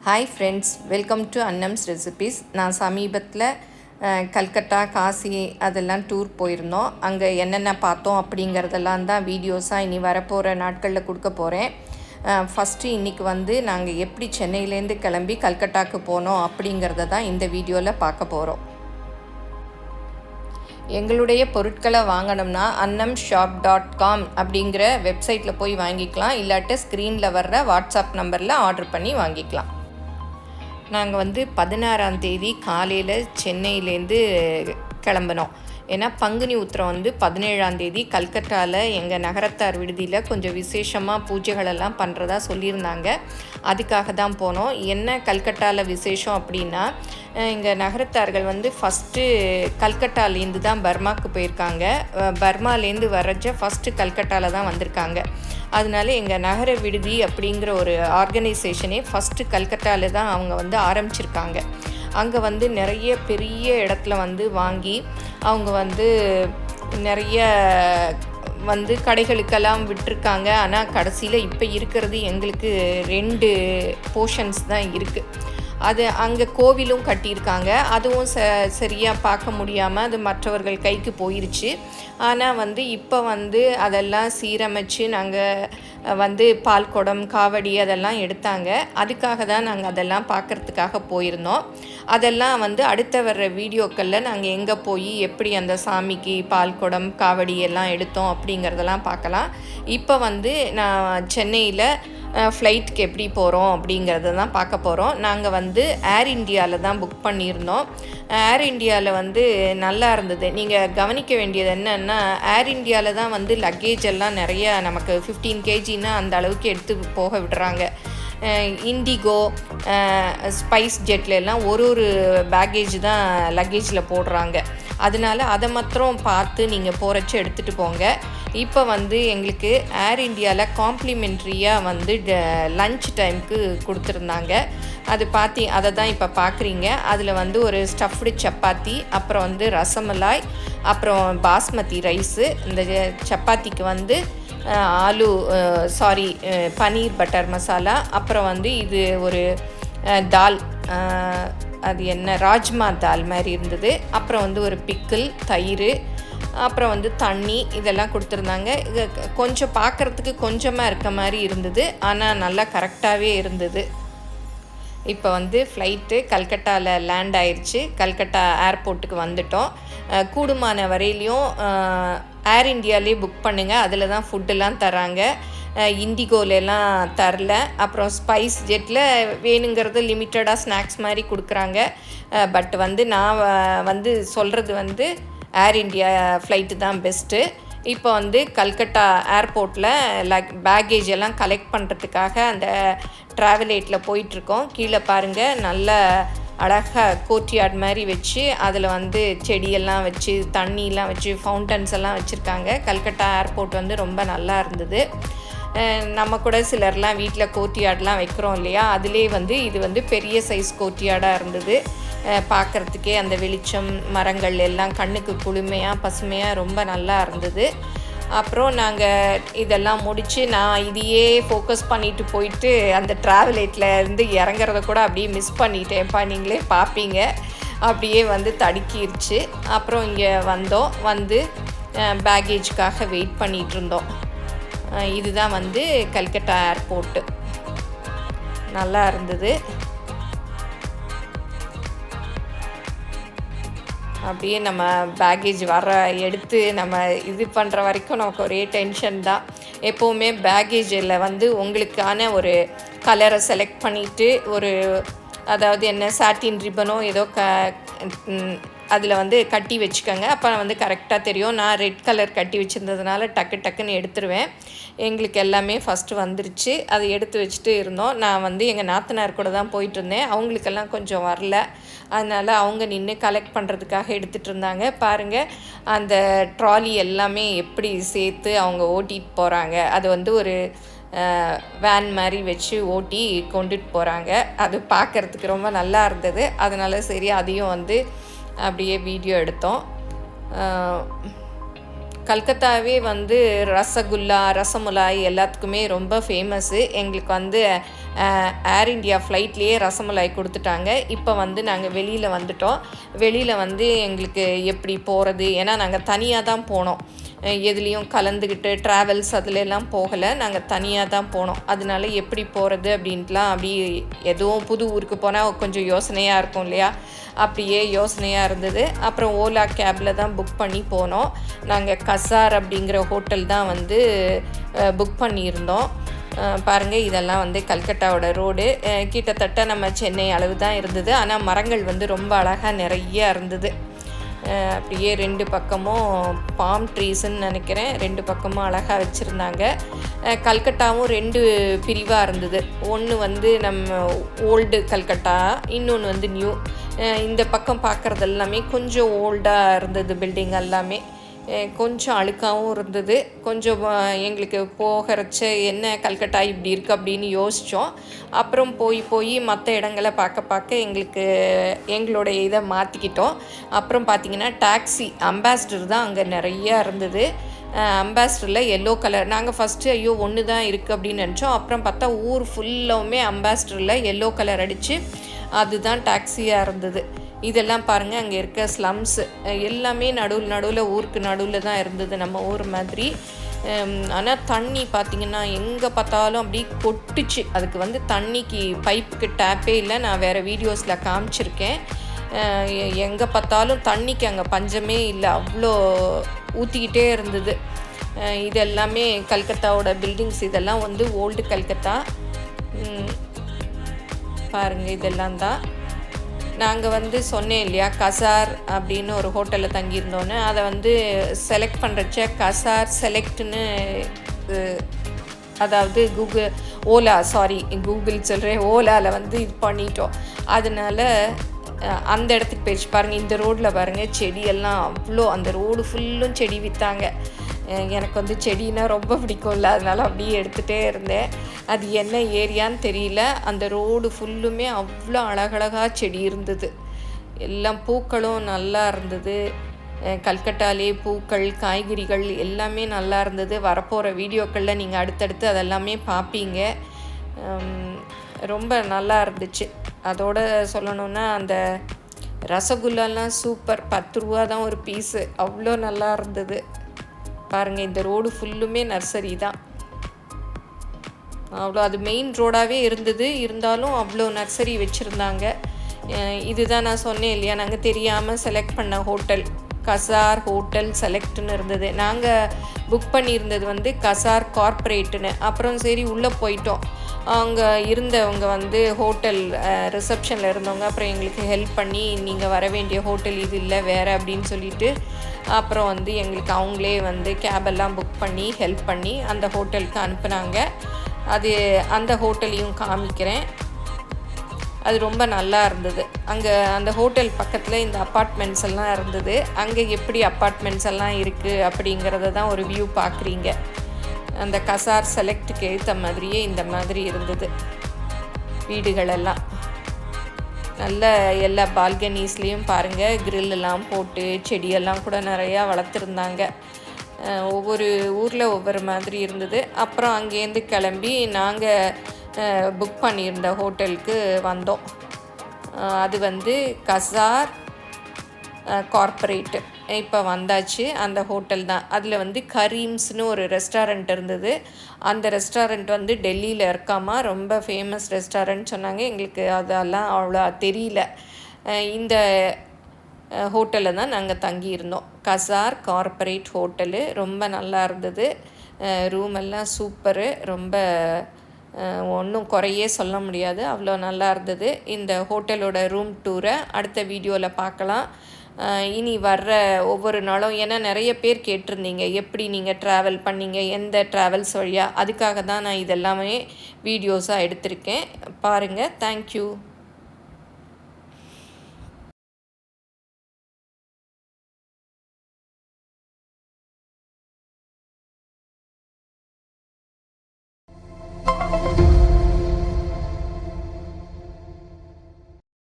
Hi friends, welcome to Annam's Recipes. நான் சமீபத்தில் கல்கட்டா காசி அதெல்லாம் டூர் போயிருந்தோம். அங்கே என்னென்ன பார்த்தோம் அப்படிங்கிறதெல்லாம் தான் வீடியோஸாக இனி வரப்போகிற நாட்களில் கொடுக்க போகிறேன். ஃபஸ்ட்டு இன்றைக்கி நாங்கள் எப்படி சென்னையிலேருந்து கிளம்பி கல்கட்டாவுக்கு போனோம் அப்படிங்கிறத தான் இந்த வீடியோவில் பார்க்க போகிறோம். எங்களுடைய பொருட்களை வாங்கணும்னா annamshop.com அப்படிங்கிற வெப்சைட்டில் போய் வாங்கிக்கலாம். இல்லாட்ட ஸ்க்ரீனில் வர்ற வாட்ஸ்அப் நம்பரில் ஆர்டர் பண்ணி வாங்கிக்கலாம். நாங்கள் 16ஆம் தேதி காலையில் சென்னையிலேருந்து கிளம்பினோம். ஏன்னா பங்குனி உத்திரம் 17ஆம் தேதி கல்கட்டாவில் எங்கள் நகரத்தார் விடுதியில் கொஞ்சம் விசேஷமாக பூஜைகளெல்லாம் பண்ணுறதா சொல்லியிருந்தாங்க. அதுக்காக தான் போனோம். என்ன கல்கட்டாவில் விசேஷம் அப்படின்னா, எங்கள் நகரத்தார்கள் ஃபஸ்ட்டு கல்கட்டாலேருந்து தான் பர்மாவுக்கு போயிருக்காங்க. பர்மாலேருந்து வர்றச்ச ஃபஸ்ட்டு கல்கட்டாவில் தான் வந்திருக்காங்க. அதனால எங்கள் நகர விடுதி அப்படிங்கிற ஒரு ஆர்கனைசேஷனே ஃபஸ்ட்டு கல்கட்டாவில் தான் அவங்க ஆரம்பிச்சிருக்காங்க. அங்கே நிறைய பெரிய இடத்துல வாங்கி அவங்க நிறைய கடைகளுக்கெல்லாம் விட்டுருக்காங்க. ஆனால் கடைசியில் இப்போ இருக்கிறது எங்களுக்கு 2 போர்ஷன்ஸ் தான் இருக்குது. அது அங்கே கோவிலும் கட்டியிருக்காங்க. அதுவும் சரியாக பார்க்க முடியாமல் அது மற்றவர்கள் கைக்கு போயிடுச்சு. ஆனால் இப்போ அதெல்லாம் சீரமைச்சு நாங்கள் பால் குடம் காவடி அதெல்லாம் எடுத்தாங்க. அதுக்காக தான் நாங்கள் அதெல்லாம் பார்க்குறதுக்காக போயிருந்தோம். அதெல்லாம் அடுத்த வர்ற வீடியோக்களில் நாங்கள் எங்கே போய் எப்படி அந்த சாமிக்கு பால் குடம் காவடி எல்லாம் எடுத்தோம் அப்படிங்கிறதெல்லாம் பார்க்கலாம். இப்போ நான் சென்னையில் ஃப்ளைட்டுக்கு எப்படி போகிறோம் அப்படிங்கிறத தான் பார்க்க போகிறோம். நாங்கள் ஏர் இண்டியாவில் தான் புக் பண்ணியிருந்தோம். ஏர் இண்டியாவில் நல்லா இருந்தது. நீங்கள் கவனிக்க வேண்டியது என்னென்னா, ஏர் இண்டியாவில் தான் லக்கேஜ் எல்லாம் நிறைய நமக்கு 15 kgனா அந்த அளவுக்கு எடுத்து போக விடுறாங்க. இண்டிகோ ஸ்பைஸ் ஜெட்லெல்லாம் ஒரு பேக்கேஜ் தான் லக்கேஜில் போடுறாங்க. அதனால் அதை மாத்திரம் பார்த்து நீங்கள் போகிறச்ச எடுத்துகிட்டு போங்க. இப்போ எங்களுக்கு ஏர் இண்டியாவில் காம்ப்ளிமெண்ட்ரியாக லன்ச் டைமுக்கு கொடுத்துருந்தாங்க. அதை தான் இப்போ பார்க்குறீங்க. அதில் ஒரு ஸ்டஃப்டு சப்பாத்தி, அப்புறம் ரசமலாய், அப்புறம் பாஸ்மதி ரைஸு. இந்த சப்பாத்திக்கு பனீர் பட்டர் மசாலா, அப்புறம் இது ஒரு தால், அது என்ன ராஜ்மா தால் மாதிரி இருந்தது. அப்புறம் ஒரு பிக்கிள், தயிர், அப்புறம் தண்ணி இதெல்லாம் கொடுத்துருந்தாங்க. இது கொஞ்சம் பார்க்குறதுக்கு கொஞ்சமாக இருக்க மாதிரி இருந்தது, ஆனால் நல்லா கரெக்டாகவே இருந்தது. இப்போ ஃப்ளைட்டு கல்கட்டாவில் லேண்ட் ஆயிடுச்சு. கல்கட்டா ஏர்போர்ட்டுக்கு வந்துட்டோம். கூடுமான வரையிலையும் ஏர் இண்டியாலே புக் பண்ணுங்கள். அதில் தான் ஃபுட்டெல்லாம் தராங்க. இண்டிகோலெல்லாம் தரல. அப்புறம் ஸ்பைஸ் ஜெட்டில் வேணுங்கிறது லிமிட்டடாக ஸ்நாக்ஸ் மாதிரி கொடுக்குறாங்க. பட் நான் சொல்கிறது ஏர் இண்டியா ஃப்ளைட்டு தான் பெஸ்ட்டு. இப்போ கல்கட்டா ஏர்போர்ட்டில் பேக்கேஜ் எல்லாம் கலெக்ட் பண்ணுறதுக்காக அந்த ட்ராவலேட்டில் போயிட்டுருக்கோம். கீழே பாருங்கள், நல்ல அழகாக கோர்ட்யார்ட் மாதிரி வச்சு அதில் செடியெல்லாம் வச்சு தண்ணியெல்லாம் வச்சு ஃபவுண்டன்ஸ் எல்லாம் வச்சுருக்காங்க. கல்கட்டா ஏர்போர்ட் ரொம்ப நல்லா இருந்தது. நம்ம கூட சிலர்லாம் வீட்டில் கோர்ட்யார்ட்லாம் வைக்கிறோம் இல்லையா, அதிலே இது பெரிய சைஸ் கோர்ட்யார்டாக இருந்தது. பார்க்குறதுக்கே அந்த வெளிச்சம், மரங்கள் எல்லாம் கண்ணுக்கு குளுமையாக பசுமையாக ரொம்ப நல்லா இருந்தது. அப்புறம் நாங்கள் இதெல்லாம் முடித்து நான் இதையே ஃபோக்கஸ் பண்ணிட்டு போயிட்டு அந்த ட்ராவலேட்டில் இருந்து இறங்குறத கூட அப்படியே மிஸ் பண்ணிட்டேன்ப்பா. நீங்களே பார்ப்பீங்க, அப்படியே தடுக்கிருச்சு. அப்புறம் இங்கே வந்தோம். பேக்கேஜுக்காக வெயிட் பண்ணிகிட்டு இருந்தோம். இதுதான் கல்கட்டா ஏர்போர்ட்டு. நல்லா இருந்தது. அப்படியே நம்ம பேக்கேஜ் எடுத்து நம்ம இது பண்ணுற வரைக்கும் நமக்கு ஒரே டென்ஷன் தான். எப்போவுமே பேக்கேஜில் உங்களுக்கான ஒரு கலரை செலக்ட் பண்ணிவிட்டு அதாவது என்ன சாட்டின் ரிப்பனோ ஏதோ அதில் கட்டி வச்சுக்கோங்க. அப்போ கரெக்டாக தெரியும். நான் ரெட் கலர் கட்டி வச்சுருந்ததுனால டக்குன்னு எடுத்துருவேன். எங்களுக்கு எல்லாமே ஃபஸ்ட்டு வந்துருச்சு. அதை எடுத்து வச்சுட்டு இருந்தோம். நான் எங்கள் நாத்தனார் கூட தான் போயிட்டுருந்தேன். அவங்களுக்கெல்லாம் கொஞ்சம் வரல. அதனால் அவங்க நின்று கலெக்ட் பண்ணுறதுக்காக எடுத்துகிட்டு இருந்தாங்க. பாருங்கள், அந்த ட்ராலி எல்லாமே எப்படி சேர்த்து அவங்க ஓட்டிகிட்டு போகிறாங்க. அது ஒரு வேன் மாதிரி வச்சு ஓட்டி கொண்டுட்டு போகிறாங்க. அது பார்க்குறதுக்கு ரொம்ப நல்லா இருந்தது. அதனால் சரி, அதையும் அப்படியே வீடியோ எடுத்தோம். கல்கத்தாவே வந்து ரசகுல்லா, ரசமலாய் எல்லாத்துக்குமே ரொம்ப ஃபேமஸ்ஸு. எங்களுக்கு வந்து ஏர் இண்டியா ஃப்ளைட்லேயே ரசமலாய் கொடுத்துட்டாங்க. இப்போ வந்து நாங்கள் வெளியில் வந்துட்டோம். வெளியில் வந்து எங்களுக்கு எப்படி போகிறது, ஏன்னா நாங்கள் தனியாக தான் போனோம். எதுலேயும் கலந்துக்கிட்டு ட்ராவல்ஸ் அதிலெல்லாம் போகலை, நாங்கள் தனியாக தான் போனோம். அதனால எப்படி போகிறது அப்படின்ட்டுலாம் அப்படி எதுவும் புது ஊருக்கு போனால் கொஞ்சம் யோசனையாக இருக்கும் இல்லையா, அப்படியே யோசனையாக இருந்தது. அப்புறம் ஓலா கேபில் தான் புக் பண்ணி போனோம். நாங்கள் கசார் அப்படிங்கிற ஹோட்டல் தான் வந்து புக் பண்ணியிருந்தோம். பாருங்கள், இதெல்லாம் வந்து கல்கட்டாவோட ரோடு. கிட்டத்தட்ட நம்ம சென்னை அளவு தான் இருந்தது. ஆனால் மரங்கள் வந்து ரொம்ப அழகாக நிறைய இருந்தது. அப்படியே 2 பக்கமும் பாம் ட்ரீஸ்ன்னு நினைக்கிறேன், 2 பக்கமும் அழகாக வச்சுருந்தாங்க. கல்கட்டாவும் 2 பிரிவாக இருந்தது. ஒன்று வந்து நம்ம ஓல்டு கல்கட்டா, இன்னொன்று வந்து நியூ. இந்த பக்கம் பார்க்குறது எல்லாமே கொஞ்சம் ஓல்டாக இருந்தது. பில்டிங் எல்லாமே கொஞ்சம் அழுக்காகவும் இருந்தது. கொஞ்சம் எங்களுக்கு போகிறச்ச என்ன கல்கட்டா இப்படி இருக்குது அப்படின்னு யோசித்தோம். அப்புறம் போய் மற்ற இடங்களை பார்க்க எங்களுடைய இதை மாற்றிக்கிட்டோம். அப்புறம் பார்த்திங்கன்னா டாக்ஸி அம்பாசிடர் தான் அங்கே நிறையா இருந்தது. அம்பாசிடரில் எல்லோ கலர், நாங்கள் ஃபஸ்ட்டு ஐயோ ஒன்று தான் இருக்குது அப்படின்னு நினச்சோம். அப்புறம் பார்த்தா ஊர் ஃபுல்லாவுமே அம்பாசிடரில் எல்லோ கலர் அடித்து அதுதான் டாக்ஸியாக இருந்தது. இதெல்லாம் பாருங்கள், அங்கே இருக்க ஸ்லம்ஸு எல்லாமே நடுவில் ஊருக்கு நடுவில் தான் இருந்தது, நம்ம ஊர் மாதிரி. ஆனால் தண்ணி பார்த்திங்கன்னா எங்கே பார்த்தாலும் அப்படி கொட்டுச்சு. அதுக்கு வந்து தண்ணிக்கு பைப்புக்கு டேப்பே இல்லை. நான் வேறு வீடியோஸில் காமிச்சிருக்கேன். எங்கே பார்த்தாலும் தண்ணிக்கு அங்கே பஞ்சமே இல்லை, அவ்வளோ ஊற்றிக்கிட்டே இருந்தது. இது எல்லாமே கல்கத்தாவோட பில்டிங்ஸ். இதெல்லாம் வந்து ஓல்டு கல்கத்தா. பாருங்கள், இதெல்லாம் தான். நாங்கள் வந்து சொன்னேன் இல்லையா, கசார் அப்படின்னு ஒரு ஹோட்டலில் தங்கியிருந்தோன்னு, அதை வந்து செலக்ட் பண்ணுறச்ச கசார் செலக்ட்னு, அதாவது கூகுள் சொல்கிறேன், ஓலாவில் வந்து இது பண்ணிட்டோம். அதனால அந்த இடத்துக்கு போயிடுச்சு. பாருங்கள், இந்த ரோட்டில் பாருங்கள், செடியெல்லாம் அவ்வளோ, அந்த ரோடு ஃபுல்லும் செடி விற்றாங்க. எனக்கு வந்து செடினா ரொம்ப பிடிக்கும்ல, அதனால் அப்படியே எடுத்துகிட்டே இருந்தேன். அது என்ன ஏரியான்னு தெரியல. அந்த ரோடு ஃபுல்லுமே அவ்வளோ அழகழகாக செடி இருந்தது. எல்லாம் பூக்களும் நல்லா இருந்தது. கல்கட்டாலே பூக்கள், காய்கறிகள் எல்லாமே நல்லா இருந்தது. வரப்போகிற வீடியோக்களில் நீங்கள் அடுத்தடுத்து அதெல்லாமே பார்ப்பீங்க. ரொம்ப நல்லா இருந்துச்சு. அதோடு சொல்லணுன்னா அந்த ரசகுல்லாலாம் சூப்பர். 10 ரூபா தான் ஒரு பீஸு, அவ்வளோ நல்லா இருந்தது. பாருங்கள், இந்த ரோடு ஃபுல்லுமே நர்சரி தான். அவ்வளோ அது மெயின் ரோடாகவே இருந்தது, இருந்தாலும் அவ்வளோ நர்சரி வச்சுருந்தாங்க. இதுதான் நான் சொன்னேன் இல்லையா, நாங்கள் தெரியாமல் செலக்ட் பண்ண ஹோட்டல் கசார் ஹோட்டல் செலக்ட்னு இருந்தது. நாங்கள் புக் பண்ணியிருந்தது வந்து கசார் கார்ப்பரேட்டுன்னு. அப்புறம் சரி உள்ளே போயிட்டோம். அங்கே இருந்தவங்க வந்து ஹோட்டல் ரிசப்ஷனில் இருந்தவங்க அப்புறம் எங்களுக்கு ஹெல்ப் பண்ணி, நீங்கள் வர வேண்டிய ஹோட்டல் இது இல்லை வேறு அப்படின்னு சொல்லிட்டு, அப்புறம் வந்து எங்களுக்கு அவங்களே வந்து கேபெல்லாம் புக் பண்ணி ஹெல்ப் பண்ணி அந்த ஹோட்டலுக்கு அனுப்புனாங்க. அந்த ஹோட்டலையும் காமிக்கிறேன். அது ரொம்ப நல்லா இருந்தது. அங்கே அந்த ஹோட்டல் பக்கத்தில் இந்த அப்பார்ட்மெண்ட்ஸ் எல்லாம் இருந்தது. அங்கே எப்படி அப்பார்ட்மெண்ட்ஸ் எல்லாம் இருக்குது அப்படிங்கிறத தான் ஒரு வியூ பார்க்குறீங்க. அந்த கசார் செலக்டுக்கு ஏற்ற மாதிரியே இந்த மாதிரி இருந்தது வீடுகளெல்லாம். நல்ல எல்லா பால்கனிஸ்லேயும் பாருங்கள், கிரில்லெல்லாம் போட்டு செடியெல்லாம் கூட நிறையா வளர்த்துருந்தாங்க. ஒவ்வொரு ஊரில் ஒவ்வொரு மாதிரி இருந்தது. அப்புறம் அங்கேருந்து கிளம்பி நாங்கள் புக் பண்ணியிருந்த ஹோட்டலுக்கு வந்தோம். அது வந்து கசார் கார்ப்பரேட்டு. இப்போ வந்தாச்சு, அந்த ஹோட்டல் தான். அதில் வந்து கரீம்ஸ்னு ஒரு ரெஸ்டாரண்ட் இருந்தது. அந்த ரெஸ்டாரண்ட் வந்து டெல்லியில் இருக்காமா, ரொம்ப ஃபேமஸ் ரெஸ்டாரண்ட் சொன்னாங்க. எங்களுக்கு அதெல்லாம் அவ்வளோ தெரியல. இந்த ஹோட்டலில் தான் நாங்கள் தங்கியிருந்தோம். கசார் கார்ப்பரேட் ஹோட்டலு ரொம்ப நல்லா இருந்தது. ரூமெல்லாம் சூப்பரு, ரொம்ப ஒன்றும் குறையே சொல்ல முடியாது, அவ்வளோ நல்லா இருந்தது. இந்த ஹோட்டலோட ரூம் டூரை அடுத்த வீடியோவில் பார்க்கலாம். இனி வர்ற ஒவ்வொரு நாளும், ஏன்னா நிறைய பேர் கேட்டிருந்தீங்க எப்படி நீங்கள் ட்ராவல் பண்ணீங்க, எந்த ட்ராவல்ஸ் வழியாக, அதுக்காக தான் நான் இதெல்லாமே வீடியோஸாக எடுத்திருக்கேன். பாருங்கள். தேங்க்யூ.